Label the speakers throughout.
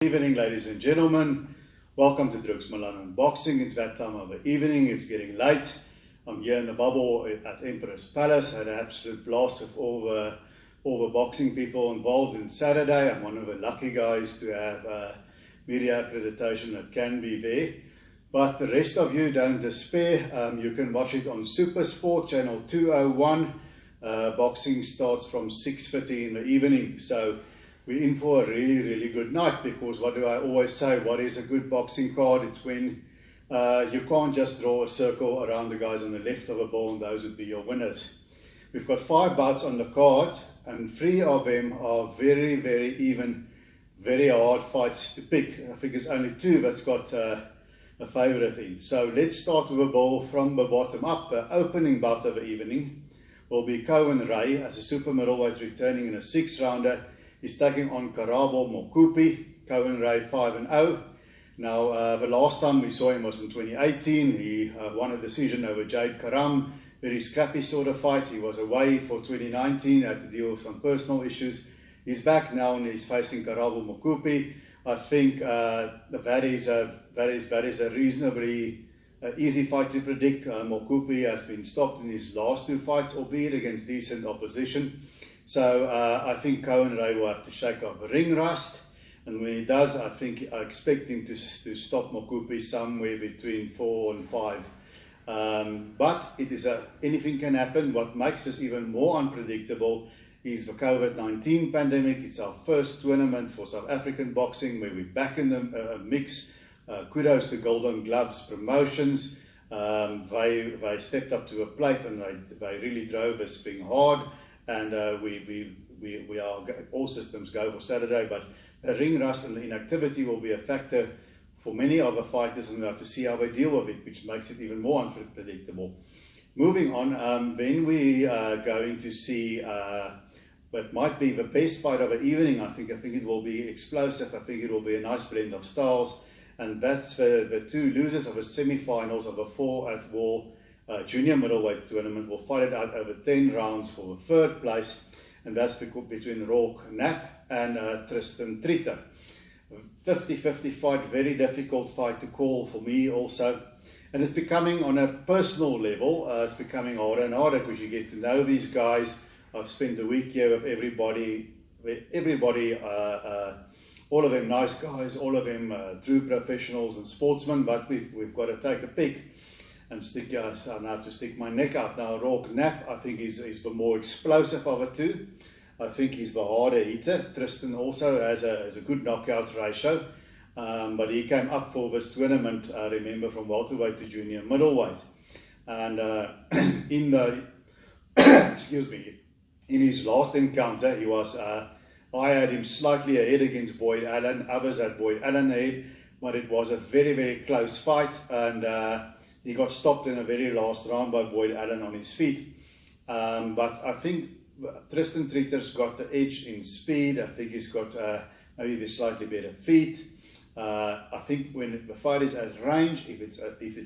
Speaker 1: Good evening, ladies and gentlemen. Welcome to Drugs Milan Unboxing. It's that time of the evening. It's getting late. I'm here in the bubble at Emperor's Palace. I had an absolute blast with all the boxing people involved on Saturday. I'm one of the lucky guys to have media accreditation that can be there. But the rest of you, don't despair. You can watch it on Super Sport, channel 201. Boxing starts from 6:30 in the evening. So we're in for a really good night, because what do I always say? What is a good boxing card? It's when you can't just draw a circle around the guys on the left of a ball and those would be your winners. We've got 5 bouts on the card, and 3 of them are very even, very hard fights to pick. I think it's only 2 that's got a favourite in. So let's start with a ball from the bottom up. The opening bout of the evening will be Cohen Ray as a super middleweight returning in a 6-rounder. He's taking on Karabo Mokupi. Cohen Ray 5-0. Now, the last time we saw him was in 2018. He won a decision over Jade Karam. Very scrappy sort of fight. He was away for 2019, had to deal with some personal issues. He's back now and he's facing Karabo Mokupi. I think that is a reasonably easy fight to predict. Mokupi has been stopped in his last 2 fights, albeit against decent opposition. So I think Cohen Ray will have to shake off ring rust, and when he does, I expect him to stop Mokupi somewhere between 4 and 5. But it is anything can happen. What makes this even more unpredictable is the COVID-19 pandemic. It's our first tournament for South African boxing where we're back in the mix. Kudos to Golden Gloves Promotions. They stepped up to the plate and they really drove this thing hard. And we are all systems go for Saturday, but ring rust and inactivity will be a factor for many of the fighters, and we have to see how they deal with it, which makes it even more unpredictable. Moving on, then we are going to see what might be the best fight of the evening. I think it will be explosive. I think it will be a nice blend of styles, and that's the 2 losers of the semi-finals of the 4 at War junior middleweight tournament will fight it out over 10 rounds for the 3rd place, and that's between Rourke Knapp and Tristan Treater. 50-50 fight, very difficult fight to call for me also, and it's becoming, on a personal level, it's becoming harder and harder because you get to know these guys. I've spent a week here with everybody, all of them nice guys, all of them true professionals and sportsmen, but we've got to take a pick and stick. I have to stick my neck out now. Rourke Knapp, I think is the more explosive of the 2. I think he's the harder hitter. Tristan also has a good knockout ratio, but he came up for this tournament, remember, from welterweight to junior middleweight, and in the excuse me, in his last encounter, he was I had him slightly ahead against Boyd Allen. Others had Boyd Allen ahead, but it was a very close fight, and he got stopped in the very last round by Boyd Allen on his feet. But I think Tristan Treater's got the edge in speed. I think he's got maybe the slightly better feet. I think when the fight is at range, if it's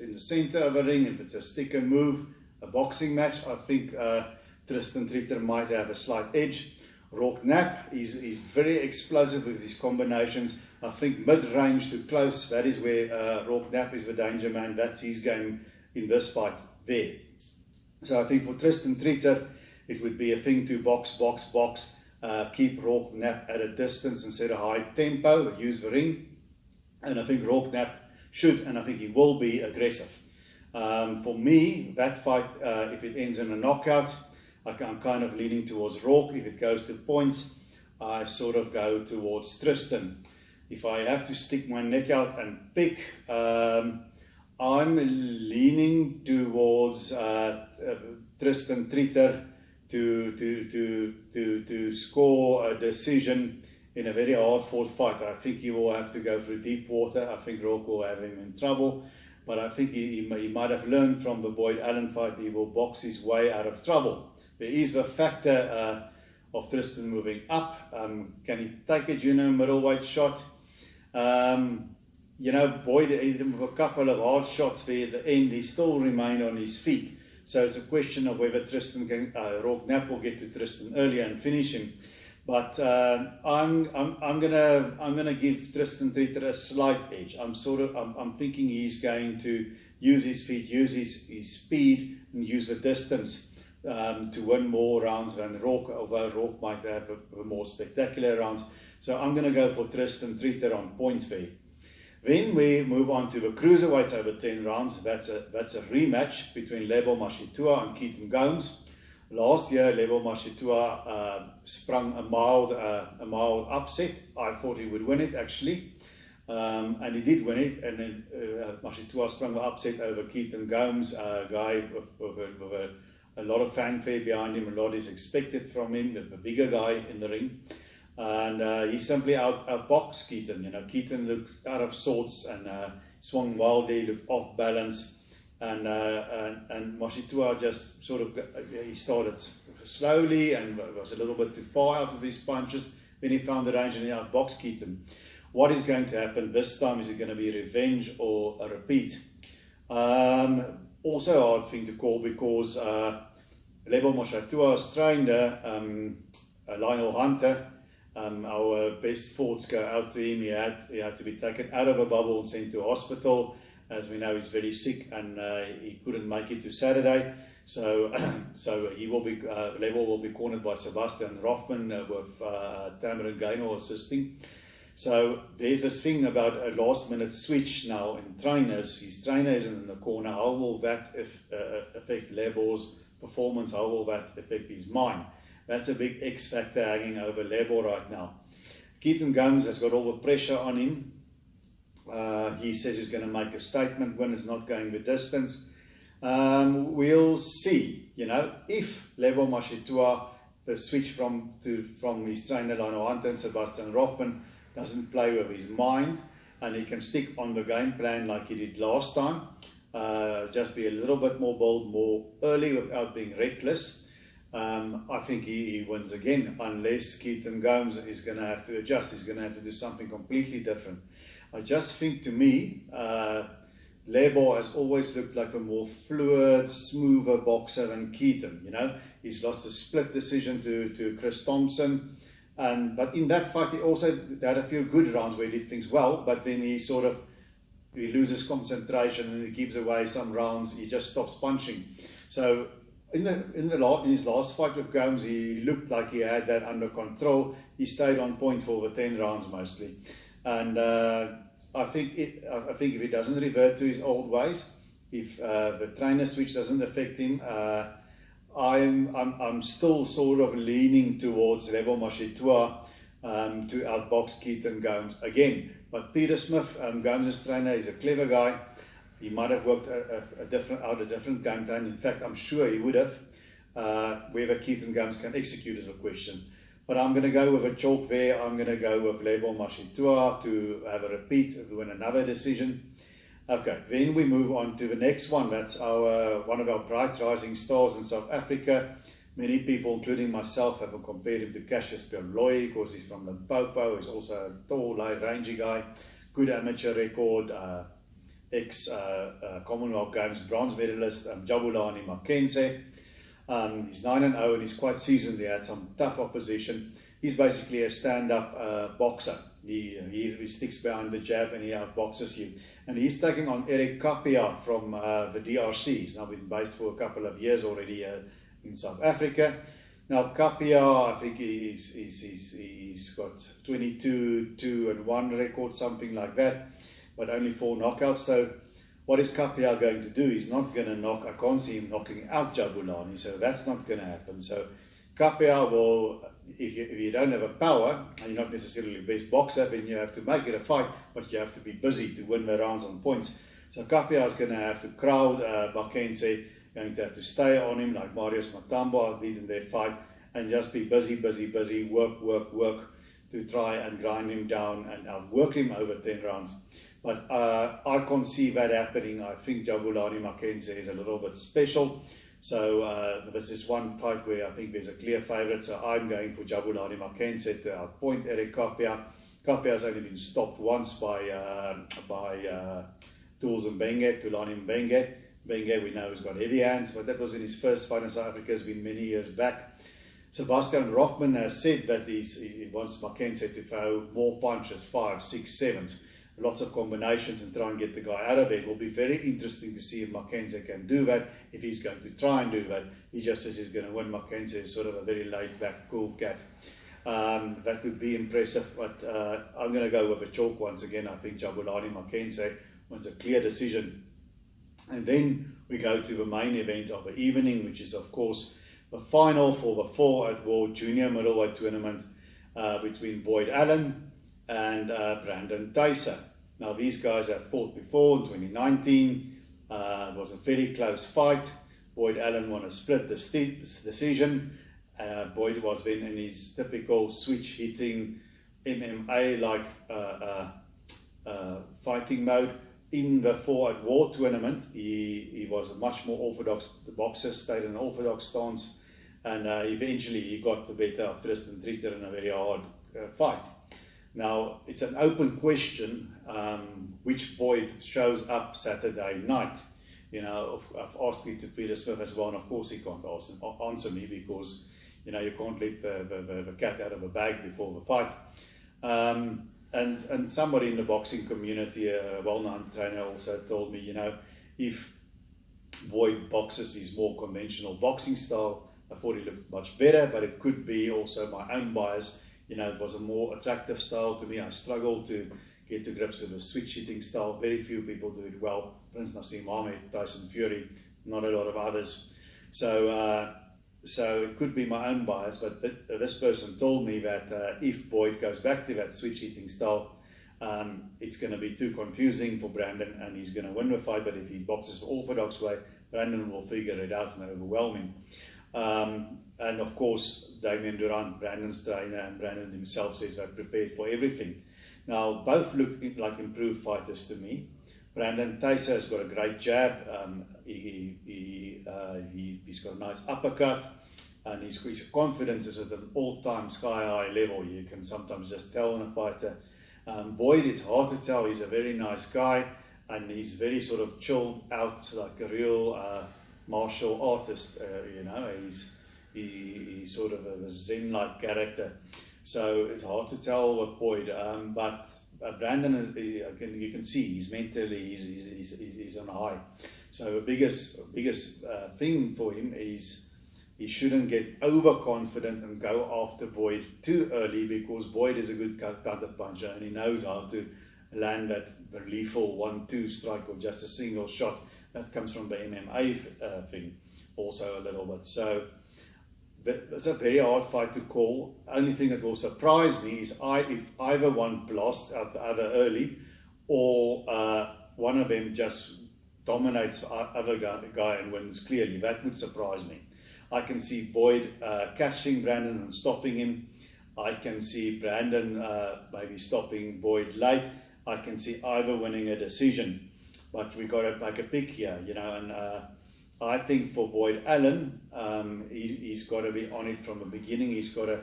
Speaker 1: in the center of the ring, if it's a stick and move, a boxing match, I think Tristan Treater might have a slight edge. Rourke Knapp is very explosive with his combinations. I think mid-range to close, that is where Rourke Knapp is the danger man. That's his game in this fight there. So I think for Tristan Treater, it would be a thing to box, keep Rourke Knapp at a distance and set a high tempo, use the ring. And I think Rourke Knapp should, and I think he will be, aggressive. For me, that fight, if it ends in a knockout, I'm kind of leaning towards Rourke. If it goes to points, I sort of go towards Tristan. If I have to stick my neck out and pick, I'm leaning towards Tristan Treater to score a decision in a very hard-fought fight. I think he will have to go through deep water. I think Rourke will have him in trouble, but I think he might have learned from the Boyd Allen fight. He will box his way out of trouble. There is the factor of Tristan moving up. Can he take a junior middleweight shot? You know, Boyd hit him with a couple of hard shots there at the end. He still remained on his feet. So it's a question of whether Rourke Knapp will get to Tristan earlier and finish him. But I'm gonna give Tristan Treater a slight edge. I'm thinking he's going to use his feet, use his speed, and use the distance to win more rounds than Rock, although Rock might have a more spectacular rounds. So I'm going to go for Tristan Treater on points there. Then we move on to the cruiserweights over 10 rounds. That's a rematch between Lebo Mashitua and Keaton Gomes. Last year, Lebo Mashitua sprung a mild upset. I thought he would win it actually, and he did win it. And then Mashitua sprung an upset over Keaton Gomes, a guy with a lot of fanfare behind him. A lot is expected from him, the bigger guy in the ring. And he simply outboxed Keaton. Keaton looked out of sorts and swung wildly, looked off balance. And Mashitua just sort of, he started slowly and was a little bit too far out of his punches. Then he found the range and he outboxed Keaton. What is going to happen this time? Is it going to be revenge or a repeat? Also a hard thing to call because Lebo Mashitua's trainer, Lionel Hunter, our best thoughts go out to him. He had to be taken out of a bubble and sent to hospital. As we know, he's very sick and he couldn't make it to Saturday. So he will be Lebo will be cornered by Sebastian Rothman with Tamarin Gaynor assisting. So there's this thing about a last-minute switch now in trainers. His trainer isn't in the corner. How will that affect Lebo's performance? How will that affect his mind? That's a big X factor hanging over Lebo right now. Keaton Gomes has got all the pressure on him. He says he's going to make a statement when it's not going the distance. We'll see, if Lebo Mashitua, the switch from his trainer Lionel Hunter and Sebastian Rothman, doesn't play with his mind and he can stick on the game plan like he did last time. Just be a little bit more bold, more early without being reckless. I think he wins again, unless Keaton Gomes is going to have to adjust. He's going to have to do something completely different. I just think, to me, Lebo has always looked like a more fluid, smoother boxer than Keaton. He's lost a split decision to Chris Thompson, but in that fight he also had a few good rounds where he did things well. But then he loses concentration and he gives away some rounds. He just stops punching. So in his last fight with Gomes, he looked like he had that under control. He stayed on point for the 10 rounds mostly. And I think if he doesn't revert to his old ways, if the trainer switch doesn't affect him, I'm still sort of leaning towards Lebo Mashitua to outbox Keaton Gomes again. But Peter Smith, Gomes' trainer, is a clever guy. He might have worked a different game plan. In fact, I'm sure he would have. Whether Keaton Gomes can execute is a question. But I'm going to go with a chalk there. I'm going to go with Lebo Mashitua to have a repeat, to win another decision. Okay, then we move on to the next one. That's one of our bright rising stars in South Africa. Many people, including myself, have compared him to Cassius Berloy because he's from Limpopo. He's also a tall, rangy guy. Good amateur record. Ex-Commonwealth Games bronze medalist, Jabulani Mackenzie. He's 9-0 and he's quite seasoned. He had some tough opposition. He's basically a stand-up boxer. He sticks behind the jab and he outboxes you. And he's taking on Eric Kapia from the DRC. He's now been based for a couple of years already in South Africa. Now Kapia, I think he's got 22-1 record, something like that, but only 4 knockouts. So what is Kapia going to do? He's not going to knock. I can't see him knocking out Jabulani, so that's not going to happen. So Kapia will, if you don't have a power and you're not necessarily the best boxer, then you have to make it a fight, but you have to be busy to win the rounds on points. So Kapia is going to have to crowd Mackenzie, going to have to stay on him like Marius Matambo did in their fight, and just be busy, work to try and grind him down and outwork him over 10 rounds. But I can't see that happening. I think Jabulani Mackenzie is a little bit special. So this is one fight where I think there's a clear favourite. So I'm going for Jabulani Mackenzie to outpoint Eric Kapia. Kapia has only been stopped once by Tools Mbenge, Tulani Mbenge. Mbenge, we know, has got heavy hands, but that was in his first fight in South Africa. It's been many years back. Sebastian Rothman has said that he wants Mackenzie to throw more punches, 5, 6, 7s, lots of combinations, and try and get the guy out of it. It will be very interesting to see if Mackenzie can do that, if he's going to try and do that. He just says he's going to win. Mackenzie is sort of a very laid-back, cool cat. That would be impressive, but I'm going to go with a chalk once again. I think Jabulani Mackenzie wants a clear decision. And then we go to the main event of the evening, which is, of course, the final for the 4-at-War Junior Middleweight Tournament between Boyd Allen and Brandon Tyser. Now, these guys have fought before in 2019. It was a very close fight. Boyd Allen won a split decision. Boyd was then in his typical switch-hitting MMA-like fighting mode. In the 4-at-War tournament, he was a much more orthodox boxer, stayed in an orthodox stance, and eventually he got the better of Tristan Treater in a very hard fight. Now, it's an open question which Boyd shows up Saturday night. You know, I've asked it to Peter Smith as well, and of course he can't answer me because, you know, you can't let the cat out of the bag before the fight. And somebody in the boxing community, a well-known trainer, also told me, you know, if Boyd boxes his more conventional boxing style, I thought he looked much better, but it could be also my own bias. You know, it was a more attractive style to me. I struggled to get to grips with the switch-hitting style. Very few people do it well. Prince Nassim Ahmed, Tyson Fury, not a lot of others. So it could be my own bias, but this person told me that if Boyd goes back to that switch-hitting style, it's going to be too confusing for Brandon, and he's going to win the fight. But if he boxes the orthodox way, Brandon will figure it out and overwhelm him. And of course, Damien Durant, Brandon's trainer, and Brandon himself says they're prepared for everything. Now, both looked like improved fighters to me. Brandon Tyser has got a great jab. He's got a nice uppercut, and his confidence is at an all-time sky-high level. You can sometimes just tell in a fighter. Boyd, it's hard to tell. He's a very nice guy, and he's very sort of chilled out, like a real martial artist. You know, he's sort of a Zen-like character. So it's hard to tell with Boyd, but Brandon, you can see he's mentally he's on a high. So the biggest thing for him is he shouldn't get overconfident and go after Boyd too early, because Boyd is a good counter puncher and he knows how to land that lethal 1-2 strike or just a single shot. That comes from the MMA thing also a little bit. So it's a very hard fight to call. Only thing that will surprise me is if either one blasts out the other early, or one of them just dominates the other guy and wins clearly. That would surprise me. I can see Boyd catching Brandon and stopping him. I can see Brandon maybe stopping Boyd late. I can see either winning a decision. But we got to make a pick here, you know, and I think for Boyd Allen, he's got to be on it from the beginning. He's got to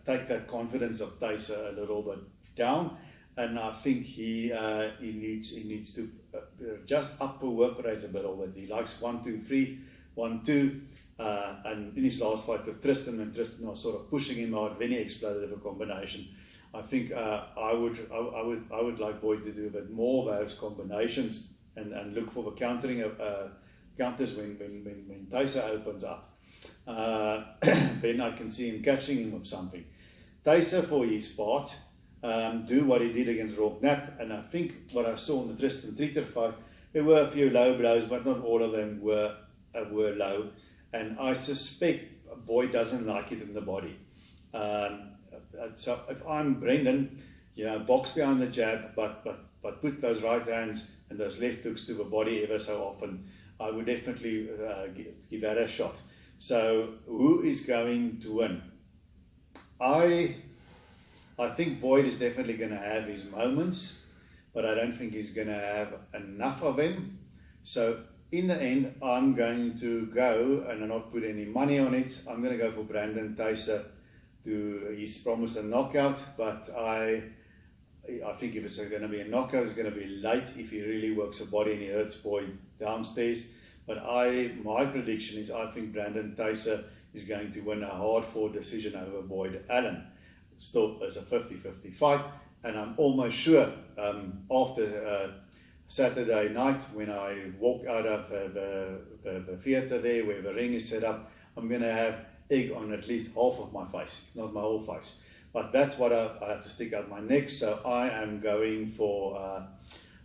Speaker 1: take that confidence of Tyser a little bit down, and I think he needs to just up the work rate a bit. He likes 1-2-3, 1-2, and in his last fight with Tristan, and Tristan was sort of pushing him out, then he exploded with a combination. I think I would like Boyd to do a bit more of those combinations. And look for the counters when Tyser opens up. Then I can see him catching him with something. Tyser, for his part, do what he did against Rob Knapp, and I think what I saw in the Tristan Treater fight, there were a few low blows, but not all of them were low. And I suspect Boyd doesn't like it in the body. So if I'm Brendan, you know, box behind the jab, but put those right hands and those left hooks to the body ever so often, I would definitely give that a shot. So who is going to win? I think Boyd is definitely going to have his moments, but I don't think he's going to have enough of them. So in the end, I'm going to go and not put any money on it. I'm going to go for Brandon Tyser. He's promised a knockout, but I think if it's going to be a knockout, it's going to be late if he really works the body and he hurts Boyd downstairs. But my prediction is I think Brandon Tyser is going to win a hard-fought decision over Boyd Allen. Still, it's a 50-50 fight, and I'm almost sure after Saturday night, when I walk out of the theatre there where the ring is set up, I'm going to have egg on at least half of my face, not my whole face. But that's what I have to stick out my neck, so I am going for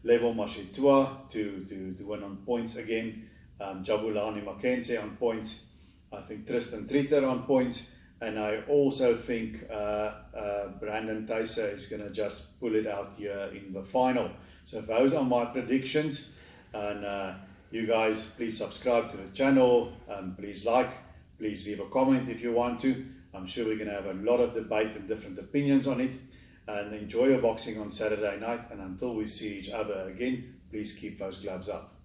Speaker 1: Level Mashitua to win on points again. Jabulani Mackenzie on points. I think Tristan Treater on points. And I also think Brandon Tyser is going to just pull it out here in the final. So those are my predictions. And you guys, please subscribe to the channel. Please like. Please leave a comment if you want to. I'm sure we're going to have a lot of debate and different opinions on it. And enjoy your boxing on Saturday night. And until we see each other again, please keep those gloves up.